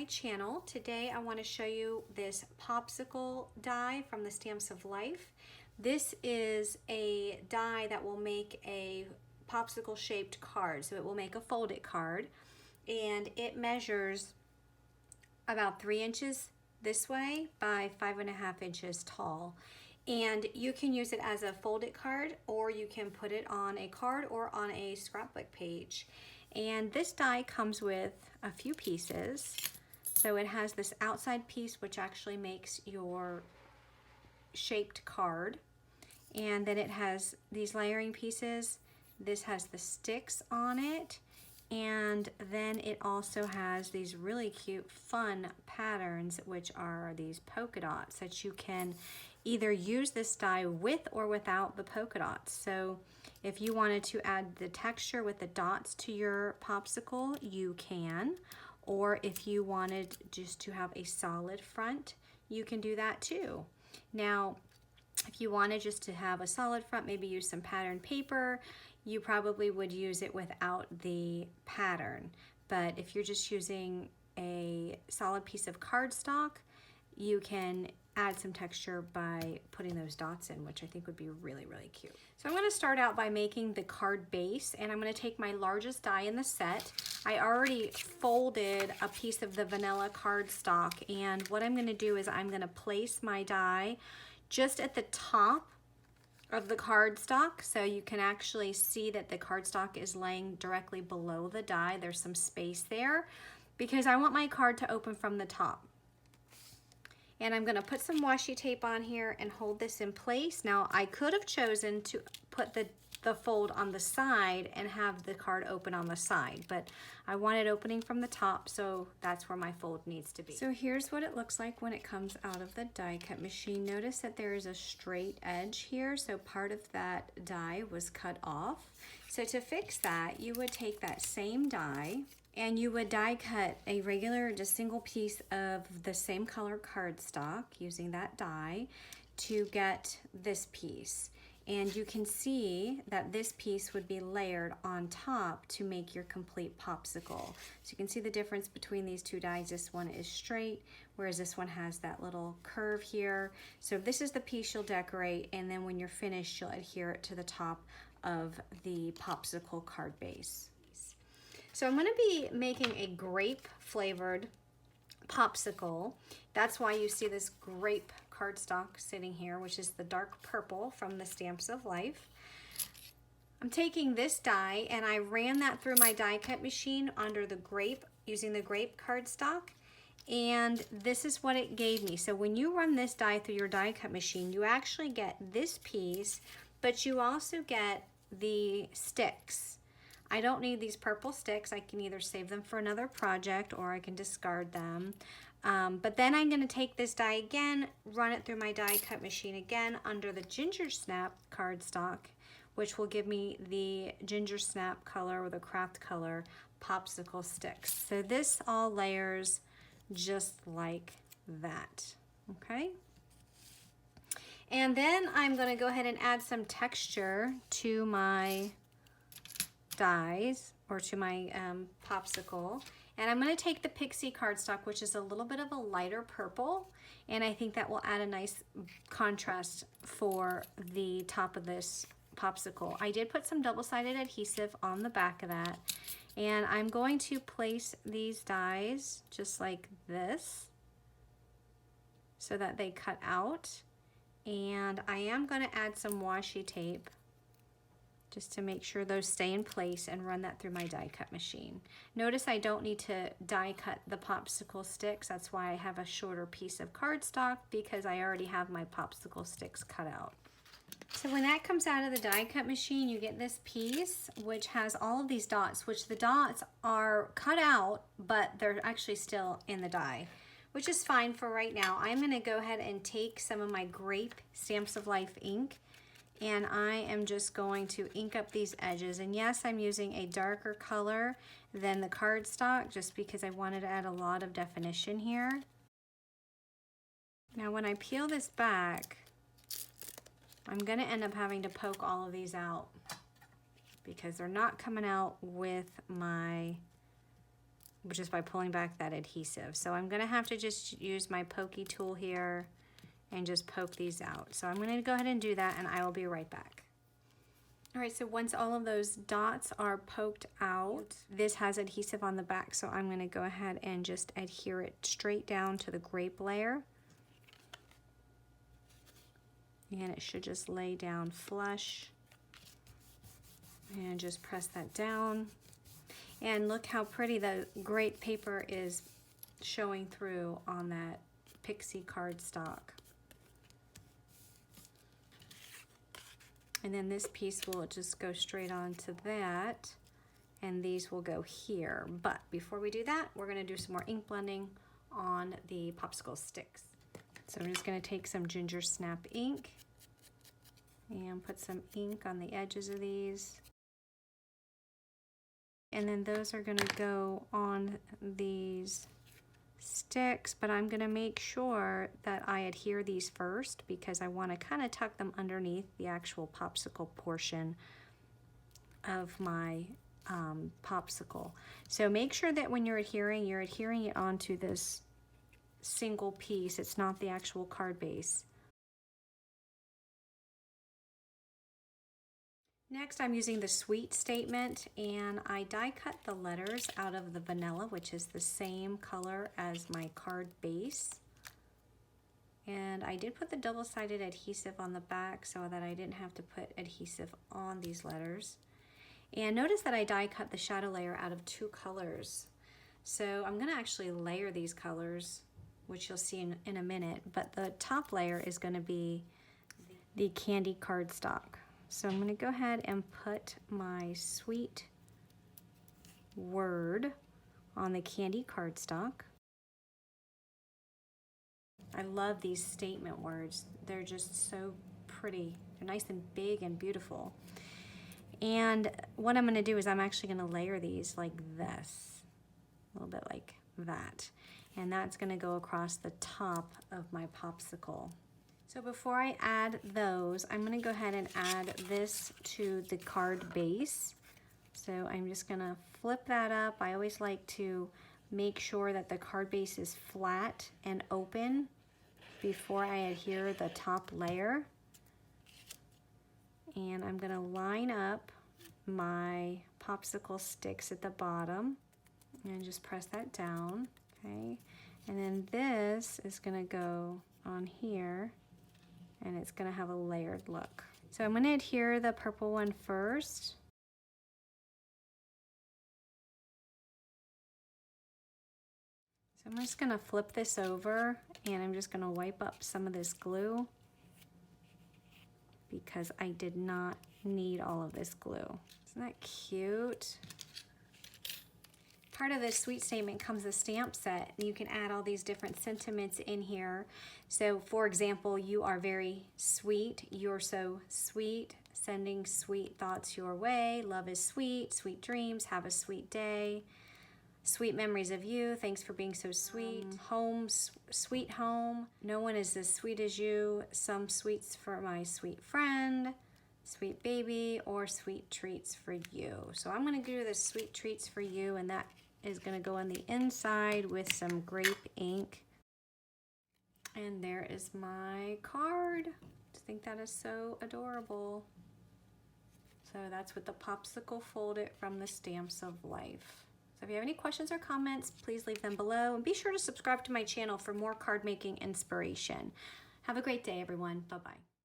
channel. Today I want to show you this popsicle die from the Stamps of Life. This is a die that will make a popsicle shaped card. So it will make a fold-it card, and it measures about 3 inches this way by 5.5 inches tall. And you can use it as a fold-it card, or you can put it on a card or on a scrapbook page. And this die comes with a few pieces. So it has this outside piece which actually makes your shaped card. And then it has these layering pieces. This has the sticks on it. And then it also has these really cute fun patterns, which are these polka dots that you can either use this die with or without the polka dots. So if you wanted to add the texture with the dots to your popsicle, you can. Or if you wanted just to have a solid front, you can do that too. Now, if you wanted just to have a solid front, maybe use some patterned paper, you probably would use it without the pattern. But if you're just using a solid piece of cardstock, you can add some texture by putting those dots in, which I think would be really, really cute. So I'm gonna start out by making the card base, and I'm gonna take my largest die in the set. I already folded a piece of the vanilla cardstock, and what I'm gonna do is I'm gonna place my die just at the top of the cardstock, so you can actually see that the cardstock is laying directly below the die. There's some space there because I want my card to open from the top. And I'm gonna put some washi tape on here and hold this in place. Now, I could have chosen to put the fold on the side and have the card open on the side, but I want it opening from the top, so that's where my fold needs to be. So here's what it looks like when it comes out of the die cut machine. Notice that there is a straight edge here, so part of that die was cut off. So to fix that, you would take that same die and you would die cut a regular, just single piece of the same color cardstock using that die to get this piece. And you can see that this piece would be layered on top to make your complete popsicle. So you can see the difference between these two dies. This one is straight, whereas this one has that little curve here. So this is the piece you'll decorate, and then when you're finished, you'll adhere it to the top of the popsicle card base. So I'm gonna be making a grape flavored popsicle. That's why you see this grape cardstock sitting here, which is the dark purple from the Stamps of Life. I'm taking this die and I ran that through my die cut machine under the grape, using the grape cardstock, and this is what it gave me. So when you run this die through your die cut machine, you actually get this piece, but you also get the sticks. I don't need these purple sticks. I can either save them for another project or I can discard them. But then I'm gonna take this die again, run it through my die cut machine again under the ginger snap cardstock, which will give me the ginger snap color or the craft color popsicle sticks. So this all layers just like that, okay? And then I'm gonna go ahead and add some texture to my dies or to my popsicle. And I'm gonna take the Pixie cardstock, which is a little bit of a lighter purple, and I think that will add a nice contrast for the top of this popsicle. I did put some double-sided adhesive on the back of that, and I'm going to place these dies just like this so that they cut out. And I am gonna add some washi tape just to make sure those stay in place and run that through my die cut machine. Notice I don't need to die cut the popsicle sticks. That's why I have a shorter piece of cardstock, because I already have my popsicle sticks cut out. So when that comes out of the die cut machine, you get this piece which has all of these dots, which the dots are cut out, but they're actually still in the die, which is fine for right now. I'm gonna go ahead and take some of my grape Stamps of Life ink, and I am just going to ink up these edges. And yes, I'm using a darker color than the cardstock just because I wanted to add a lot of definition here. Now when I peel this back, I'm gonna end up having to poke all of these out because they're not coming out with my just by pulling back that adhesive. So I'm gonna have to just use my pokey tool here and just poke these out. So I'm gonna go ahead and do that, and I will be right back. All right, so once all of those dots are poked out, this has adhesive on the back, so I'm gonna go ahead and just adhere it straight down to the grape layer. And it should just lay down flush. And just press that down. And look how pretty the grape paper is showing through on that pixie cardstock. And then this piece will just go straight onto that, and these will go here. But before we do that, we're gonna do some more ink blending on the popsicle sticks. So I'm just gonna take some ginger snap ink and put some ink on the edges of these. And then those are gonna go on these sticks, but I'm gonna make sure that I adhere these first because I wanna kinda tuck them underneath the actual popsicle portion of my popsicle. So make sure that when you're adhering it onto this single piece. It's not the actual card base. Next, I'm using the sweet statement, and I die cut the letters out of the vanilla, which is the same color as my card base. And I did put the double-sided adhesive on the back so that I didn't have to put adhesive on these letters. And notice that I die cut the shadow layer out of 2 colors. So I'm gonna actually layer these colors, which you'll see in a minute, but the top layer is gonna be the candy cardstock. So I'm going to go ahead and put my sweet word on the candy cardstock. I love these statement words. They're just so pretty. They're nice and big and beautiful. And what I'm going to do is I'm actually going to layer these like this, a little bit like that. And that's going to go across the top of my popsicle. So before I add those, I'm gonna go ahead and add this to the card base. So I'm just gonna flip that up. I always like to make sure that the card base is flat and open before I adhere the top layer. And I'm gonna line up my popsicle sticks at the bottom and just press that down, okay? And then this is gonna go on here, and it's gonna have a layered look. So I'm gonna adhere the purple one first. So I'm just gonna flip this over, and I'm just gonna wipe up some of this glue because I did not need all of this glue. Isn't that cute? Part of this sweet statement comes a stamp set. You can add all these different sentiments in here. So for example, you are very sweet. You're so sweet. Sending sweet thoughts your way. Love is sweet. Sweet dreams. Have a sweet day. Sweet memories of you. Thanks for being so sweet. Home, sweet home. No one is as sweet as you. Some sweets for my sweet friend. Sweet baby, or sweet treats for you. So I'm gonna do the sweet treats for you, and that is gonna go on the inside with some grape ink. And there is my card. I think that is so adorable. So that's with the Popsicle Fold-it from the Stamps of Life. So if you have any questions or comments, please leave them below, and be sure to subscribe to my channel for more card making inspiration. Have a great day, everyone. Bye-bye.